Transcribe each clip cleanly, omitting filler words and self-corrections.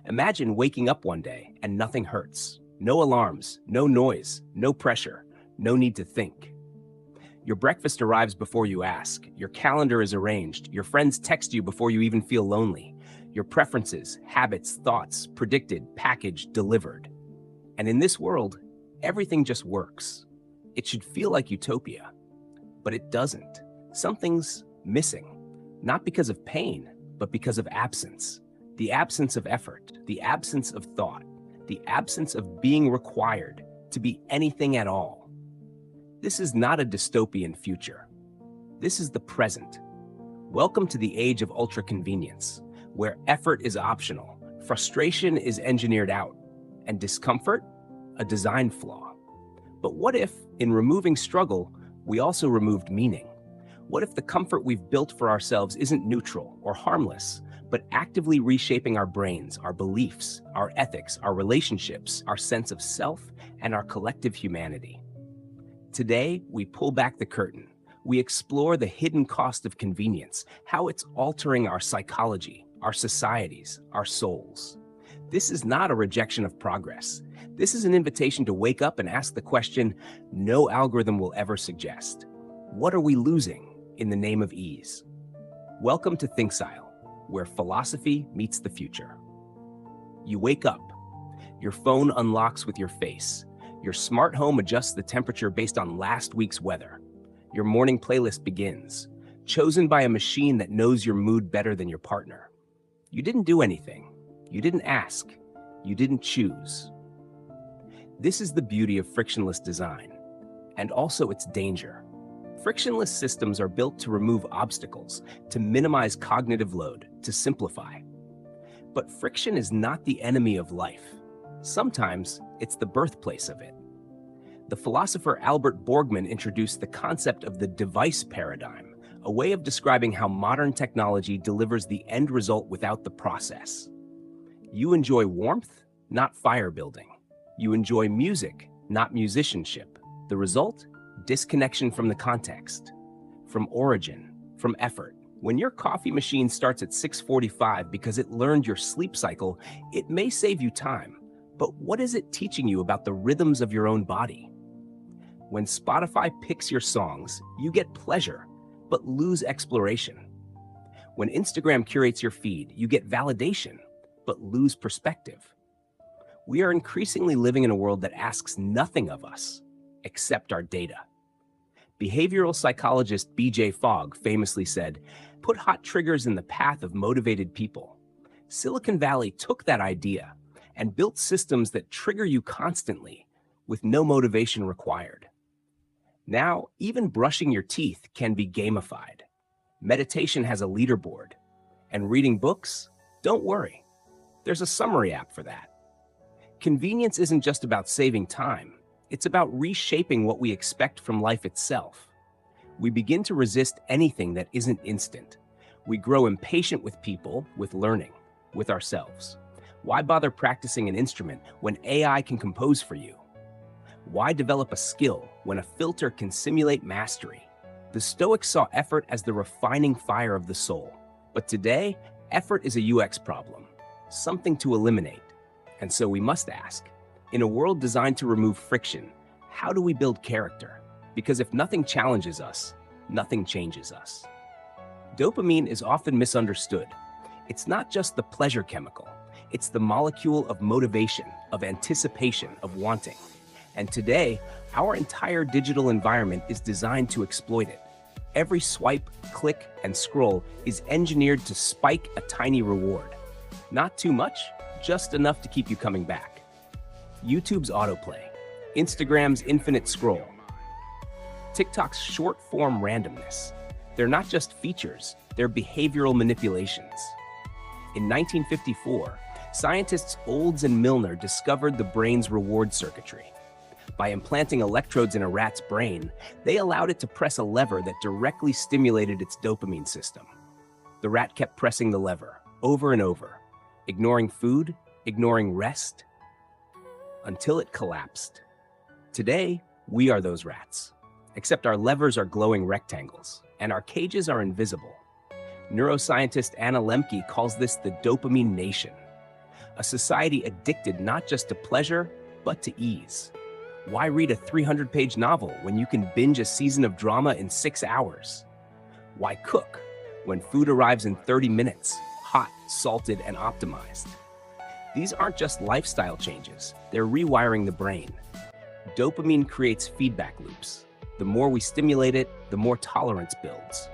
Imagine waking up one day and nothing hurts. No alarms, no noise, no pressure, no need to think. Your breakfast arrives before you ask. Your calendar is arranged. Your friends text you before you even feel lonely. Your preferences, habits, thoughts, predicted, packaged, delivered. And in this world, everything just works. It should feel like utopia, but it doesn't. Something's missing, not because of pain, but because of absence. The absence of effort, the absence of thought, the absence of being required to be anything at all. This is not a dystopian future. This is the present. Welcome to the age of ultra-convenience, where effort is optional, frustration is engineered out, and discomfort, a design flaw. But what if, in removing struggle, we also removed meaning? What if the comfort we've built for ourselves isn't neutral or harmless, but actively reshaping our brains, our beliefs, our ethics, our relationships, our sense of self, and our collective humanity? Today, we pull back the curtain. We explore the hidden cost of convenience, how it's altering our psychology, our societies, our souls. This is not a rejection of progress. This is an invitation to wake up and ask the question no algorithm will ever suggest. What are we losing in the name of ease? Welcome to Thinxile, where philosophy meets the future. You wake up. Your phone unlocks with your face. Your smart home adjusts the temperature based on last week's weather. Your morning playlist begins, chosen by a machine that knows your mood better than your partner. You didn't do anything. You didn't ask. You didn't choose. This is the beauty of frictionless design, and also its danger. Frictionless systems are built to remove obstacles, to minimize cognitive load, to simplify. But friction is not the enemy of life. Sometimes it's the birthplace of it. The philosopher Albert Borgman introduced the concept of the device paradigm, a way of describing how modern technology delivers the end result without the process. You enjoy warmth, not fire building. You enjoy music, not musicianship. The result? Disconnection from the context, from origin, from effort. When your coffee machine starts at 6:45 because it learned your sleep cycle, it may save you time, but what is it teaching you about the rhythms of your own body? When Spotify picks your songs, you get pleasure, but lose exploration. When Instagram curates your feed, you get validation, but lose perspective. We are increasingly living in a world that asks nothing of us except our data. Behavioral psychologist B.J. Fogg famously said, "Put hot triggers in the path of motivated people." Silicon Valley took that idea and built systems that trigger you constantly with no motivation required. Now, even brushing your teeth can be gamified. Meditation has a leaderboard. And reading books? Don't worry. There's a summary app for that. Convenience isn't just about saving time. It's about reshaping what we expect from life itself. We begin to resist anything that isn't instant. We grow impatient with people, with learning, with ourselves. Why bother practicing an instrument when AI can compose for you? Why develop a skill when a filter can simulate mastery? The Stoics saw effort as the refining fire of the soul. But today, effort is a UX problem, something to eliminate. And so we must ask, in a world designed to remove friction, how do we build character? Because if nothing challenges us, nothing changes us. Dopamine is often misunderstood. It's not just the pleasure chemical. It's the molecule of motivation, of anticipation, of wanting. And today, our entire digital environment is designed to exploit it. Every swipe, click, and scroll is engineered to spike a tiny reward. Not too much, just enough to keep you coming back. YouTube's autoplay, Instagram's infinite scroll, TikTok's short-form randomness. They're not just features, they're behavioral manipulations. In 1954, scientists Olds and Milner discovered the brain's reward circuitry. By implanting electrodes in a rat's brain, they allowed it to press a lever that directly stimulated its dopamine system. The rat kept pressing the lever, over and over, ignoring food, ignoring rest, until it collapsed. Today, we are those rats, except our levers are glowing rectangles, and our cages are invisible. Neuroscientist Anna Lemke calls this the dopamine nation. a society addicted not just to pleasure, but to ease. Why read a 300-page novel when you can binge a season of drama in 6 hours? Why cook when food arrives in 30 minutes, hot, salted, and optimized? These aren't just lifestyle changes, they're rewiring the brain. Dopamine creates feedback loops. The more we stimulate it, the more tolerance builds.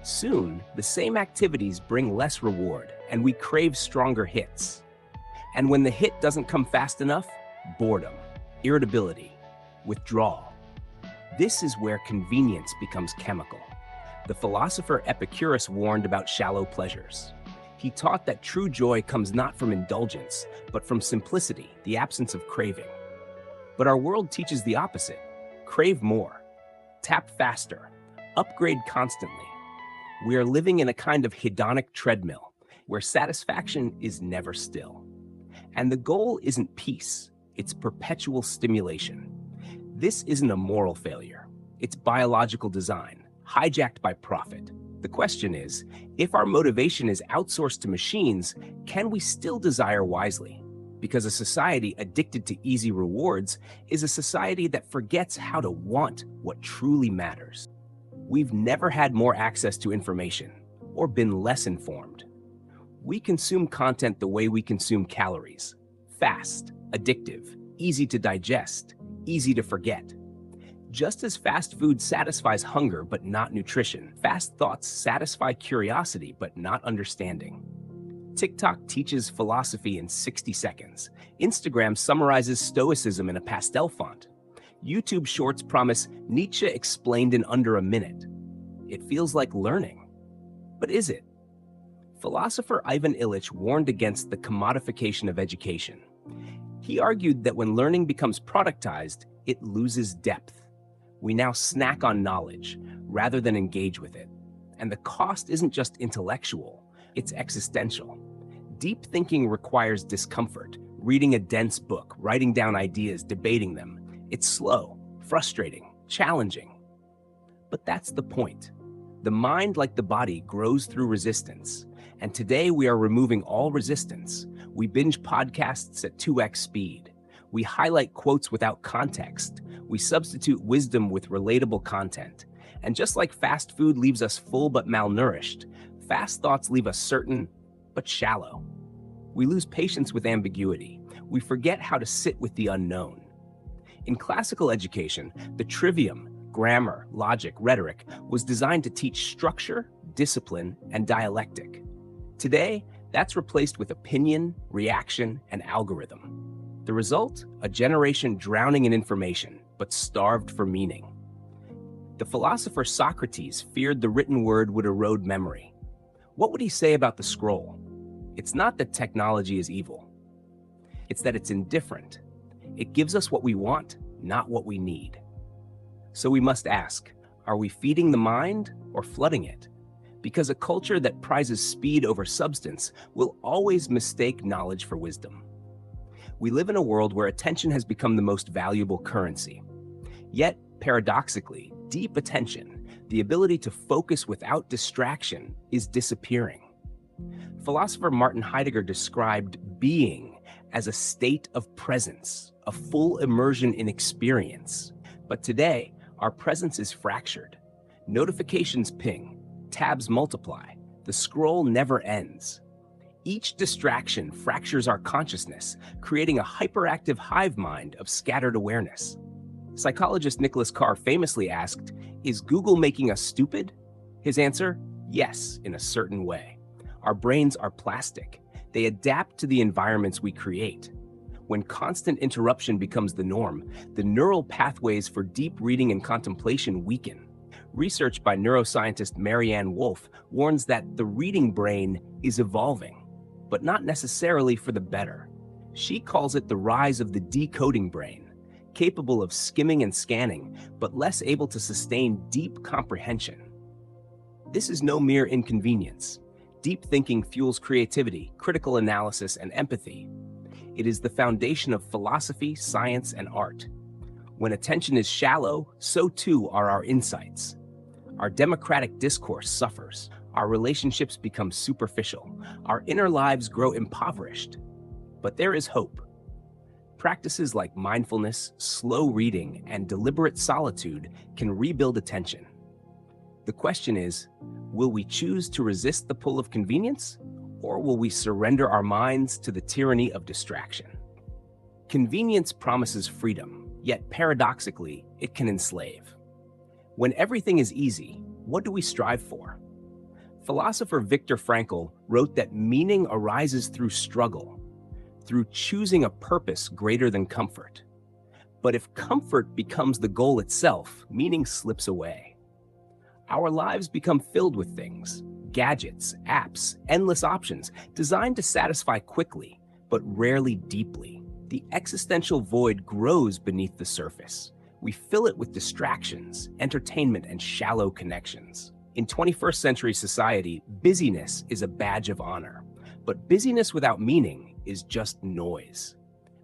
Soon, the same activities bring less reward, and we crave stronger hits. And when the hit doesn't come fast enough, boredom, irritability, withdrawal. This is where convenience becomes chemical. The philosopher Epicurus warned about shallow pleasures. He taught that true joy comes not from indulgence, but from simplicity, the absence of craving. But our world teaches the opposite. Crave more, tap faster, upgrade constantly. We are living in a kind of hedonic treadmill where satisfaction is never still. And the goal isn't peace, it's perpetual stimulation. This isn't a moral failure, it's biological design, hijacked by profit. The question is, if our motivation is outsourced to machines, can we still desire wisely? Because a society addicted to easy rewards is a society that forgets how to want what truly matters. We've never had more access to information or been less informed. We consume content the way we consume calories: fast, addictive, easy to digest, easy to forget. Just as fast food satisfies hunger but not nutrition, fast thoughts satisfy curiosity but not understanding. TikTok teaches philosophy in 60 seconds. Instagram summarizes stoicism in a pastel font. YouTube shorts promise Nietzsche explained in under a minute. It feels like learning. But is it? Philosopher Ivan Illich warned against the commodification of education. He argued that when learning becomes productized, it loses depth. We now snack on knowledge rather than engage with it. And the cost isn't just intellectual, it's existential. Deep thinking requires discomfort, reading a dense book, writing down ideas, debating them. It's slow, frustrating, challenging. But that's the point. The mind, like the body, grows through resistance. And today we are removing all resistance. We binge podcasts at 2x speed. We highlight quotes without context. We substitute wisdom with relatable content. And just like fast food leaves us full but malnourished, fast thoughts leave us certain but shallow. We lose patience with ambiguity. We forget how to sit with the unknown. In classical education, the trivium, grammar, logic, rhetoric was designed to teach structure, discipline, and dialectic. Today, that's replaced with opinion, reaction, and algorithm. The result? A generation drowning in information, but starved for meaning. The philosopher Socrates feared the written word would erode memory. What would he say about the scroll? It's not that technology is evil. It's that it's indifferent. It gives us what we want, not what we need. So we must ask, are we feeding the mind or flooding it? Because a culture that prizes speed over substance will always mistake knowledge for wisdom. We live in a world where attention has become the most valuable currency. Yet, paradoxically, deep attention, the ability to focus without distraction, is disappearing. Philosopher Martin Heidegger described being as a state of presence, a full immersion in experience. But today, our presence is fractured. Notifications ping, tabs multiply, the scroll never ends. Each distraction fractures our consciousness, creating a hyperactive hive mind of scattered awareness. Psychologist Nicholas Carr famously asked, "Is Google making us stupid?" His answer, yes, in a certain way. Our brains are plastic. They adapt to the environments we create. When constant interruption becomes the norm, the neural pathways for deep reading and contemplation weaken. Research by neuroscientist Marianne Wolf warns that the reading brain is evolving, but not necessarily for the better. She calls it the rise of the decoding brain, capable of skimming and scanning, but less able to sustain deep comprehension. This is no mere inconvenience. Deep thinking fuels creativity, critical analysis, and empathy. It is the foundation of philosophy, science, and art. When attention is shallow, so too are our insights. Our democratic discourse suffers. Our relationships become superficial. Our inner lives grow impoverished. But there is hope. Practices like mindfulness, slow reading, and deliberate solitude can rebuild attention. The question is, will we choose to resist the pull of convenience, or will we surrender our minds to the tyranny of distraction? Convenience promises freedom, yet paradoxically, it can enslave. When everything is easy, what do we strive for? Philosopher Viktor Frankl wrote that meaning arises through struggle, through choosing a purpose greater than comfort. But if comfort becomes the goal itself, meaning slips away. Our lives become filled with things, gadgets, apps, endless options, designed to satisfy quickly, but rarely deeply. The existential void grows beneath the surface. We fill it with distractions, entertainment, and shallow connections. In 21st century society, busyness is a badge of honor, but busyness without meaning is just noise.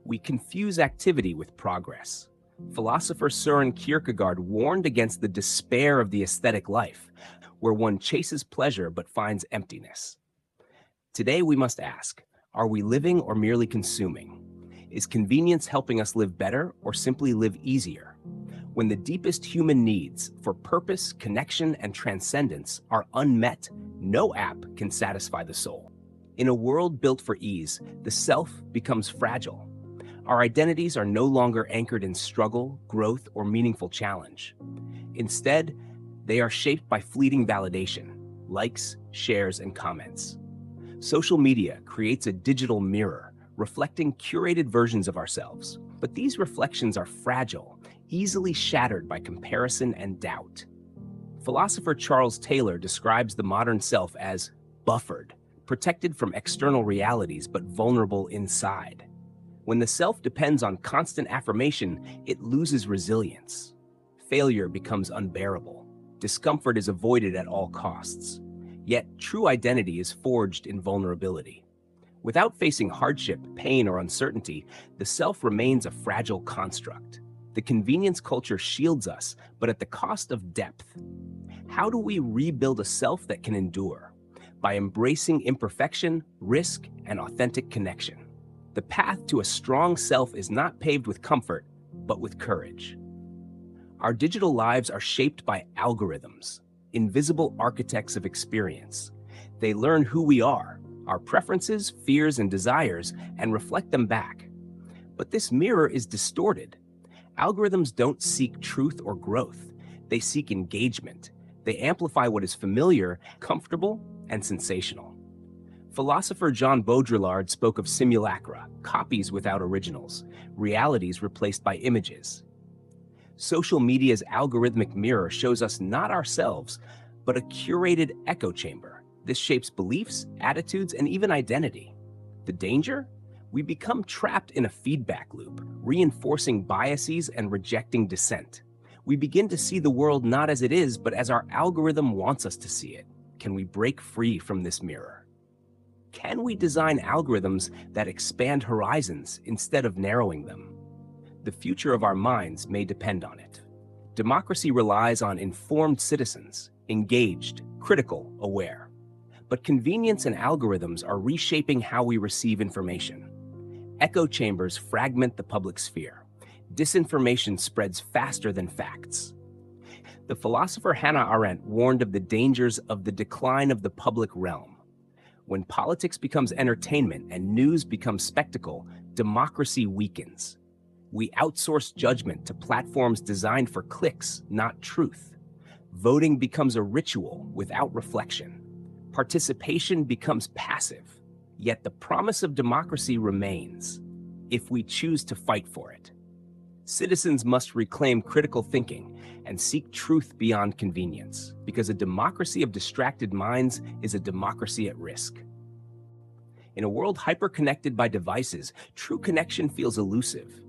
We confuse activity with progress. Philosopher Søren Kierkegaard warned against the despair of the aesthetic life, where one chases pleasure but finds emptiness. Today we must ask, are we living or merely consuming? Is convenience helping us live better or simply live easier? When the deepest human needs for purpose, connection, and transcendence are unmet, no app can satisfy the soul. In a world built for ease, the self becomes fragile. Our identities are no longer anchored in struggle, growth, or meaningful challenge. Instead, they are shaped by fleeting validation, likes, shares, and comments. Social media creates a digital mirror, reflecting curated versions of ourselves. But these reflections are fragile, easily shattered by comparison and doubt. Philosopher Charles Taylor describes the modern self as buffered, protected from external realities but vulnerable inside. When the self depends on constant affirmation, it loses resilience. Failure becomes unbearable. Discomfort is avoided at all costs. Yet true identity is forged in vulnerability. Without facing hardship, pain, or uncertainty, the self remains a fragile construct. The convenience culture shields us, but at the cost of depth. How do we rebuild a self that can endure? By embracing imperfection, risk, and authentic connection. The path to a strong self is not paved with comfort, but with courage. Our digital lives are shaped by algorithms, invisible architects of experience. They learn who we are, our preferences, fears, and desires, and reflect them back. But this mirror is distorted. Algorithms don't seek truth or growth. They seek engagement. They amplify what is familiar, comfortable, and sensational. Philosopher John Baudrillard spoke of simulacra, copies without originals, realities replaced by images. Social media's algorithmic mirror shows us not ourselves, but a curated echo chamber. This shapes beliefs, attitudes, and even identity. The danger? We become trapped in a feedback loop, reinforcing biases and rejecting dissent. We begin to see the world not as it is, but as our algorithm wants us to see it. Can we break free from this mirror? Can we design algorithms that expand horizons instead of narrowing them? The future of our minds may depend on it. Democracy relies on informed citizens, engaged, critical, aware. But convenience and algorithms are reshaping how we receive information. Echo chambers fragment the public sphere. Disinformation spreads faster than facts. The philosopher Hannah Arendt warned of the dangers of the decline of the public realm. When politics becomes entertainment and news becomes spectacle, democracy weakens. We outsource judgment to platforms designed for clicks, not truth. Voting becomes a ritual without reflection. Participation becomes passive. Yet the promise of democracy remains, if we choose to fight for it. Citizens must reclaim critical thinking and seek truth beyond convenience, because a democracy of distracted minds is a democracy at risk. In a world hyper-connected by devices, true connection feels elusive.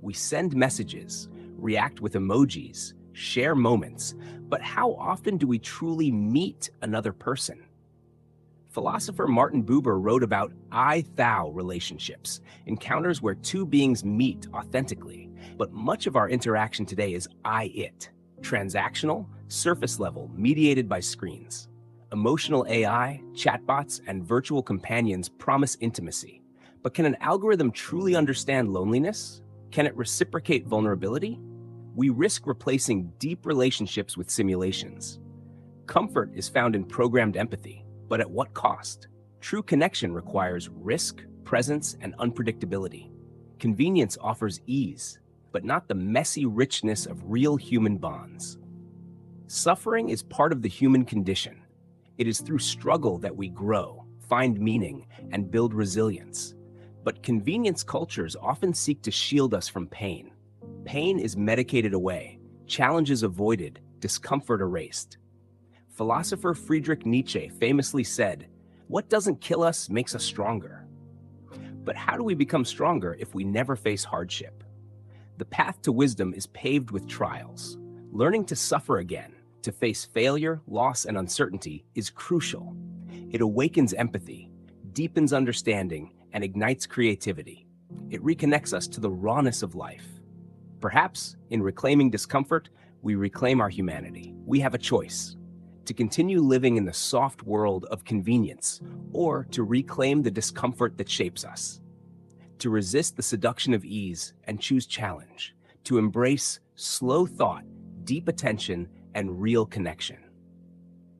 We send messages, react with emojis, share moments, but how often do we truly meet another person? Philosopher Martin Buber wrote about I-thou relationships, encounters where two beings meet authentically. But much of our interaction today is I-it, transactional, surface level, mediated by screens. Emotional AI, chatbots, and virtual companions promise intimacy, But can an algorithm truly understand loneliness? Can it reciprocate vulnerability? We risk replacing deep relationships with simulations. Comfort is found in programmed empathy, but at what cost? True connection requires risk, presence, and unpredictability. Convenience offers ease, but not the messy richness of real human bonds. Suffering is part of the human condition. It is through struggle that we grow, find meaning, and build resilience. But convenience cultures often seek to shield us from pain. Pain is medicated away, challenges avoided, discomfort erased. Philosopher Friedrich Nietzsche famously said, "What doesn't kill us makes us stronger." But how do we become stronger if we never face hardship? The path to wisdom is paved with trials. Learning to suffer again, to face failure, loss, and uncertainty is crucial. It awakens empathy, deepens understanding, and ignites creativity. It reconnects us to the rawness of life. Perhaps, in reclaiming discomfort, we reclaim our humanity. We have a choice: to continue living in the soft world of convenience, or to reclaim the discomfort that shapes us. To resist the seduction of ease and choose challenge. To embrace slow thought, deep attention, and real connection.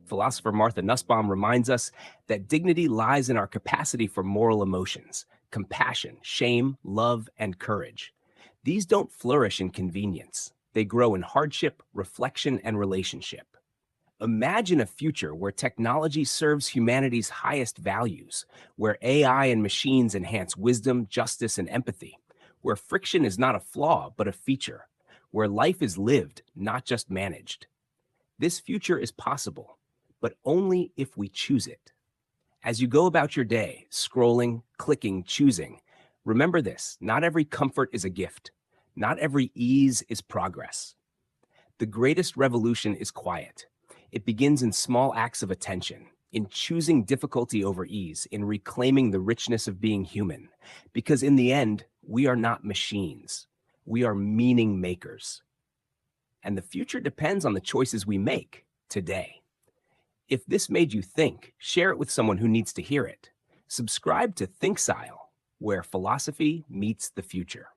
Philosopher Martha Nussbaum reminds us that dignity lies in our capacity for moral emotions, compassion, shame, love, and courage. These don't flourish in convenience. They grow in hardship, reflection, and relationship. Imagine a future where technology serves humanity's highest values, where AI and machines enhance wisdom, justice, and empathy, where friction is not a flaw, but a feature, where life is lived, not just managed. This future is possible, but only if we choose it. As you go about your day, scrolling, clicking, choosing, remember this: not every comfort is a gift. Not every ease is progress. The greatest revolution is quiet. It begins in small acts of attention, in choosing difficulty over ease, in reclaiming the richness of being human. Because in the end, we are not machines. We are meaning makers. And the future depends on the choices we make today. If this made you think, share it with someone who needs to hear it. Subscribe to Thinxile, where philosophy meets the future.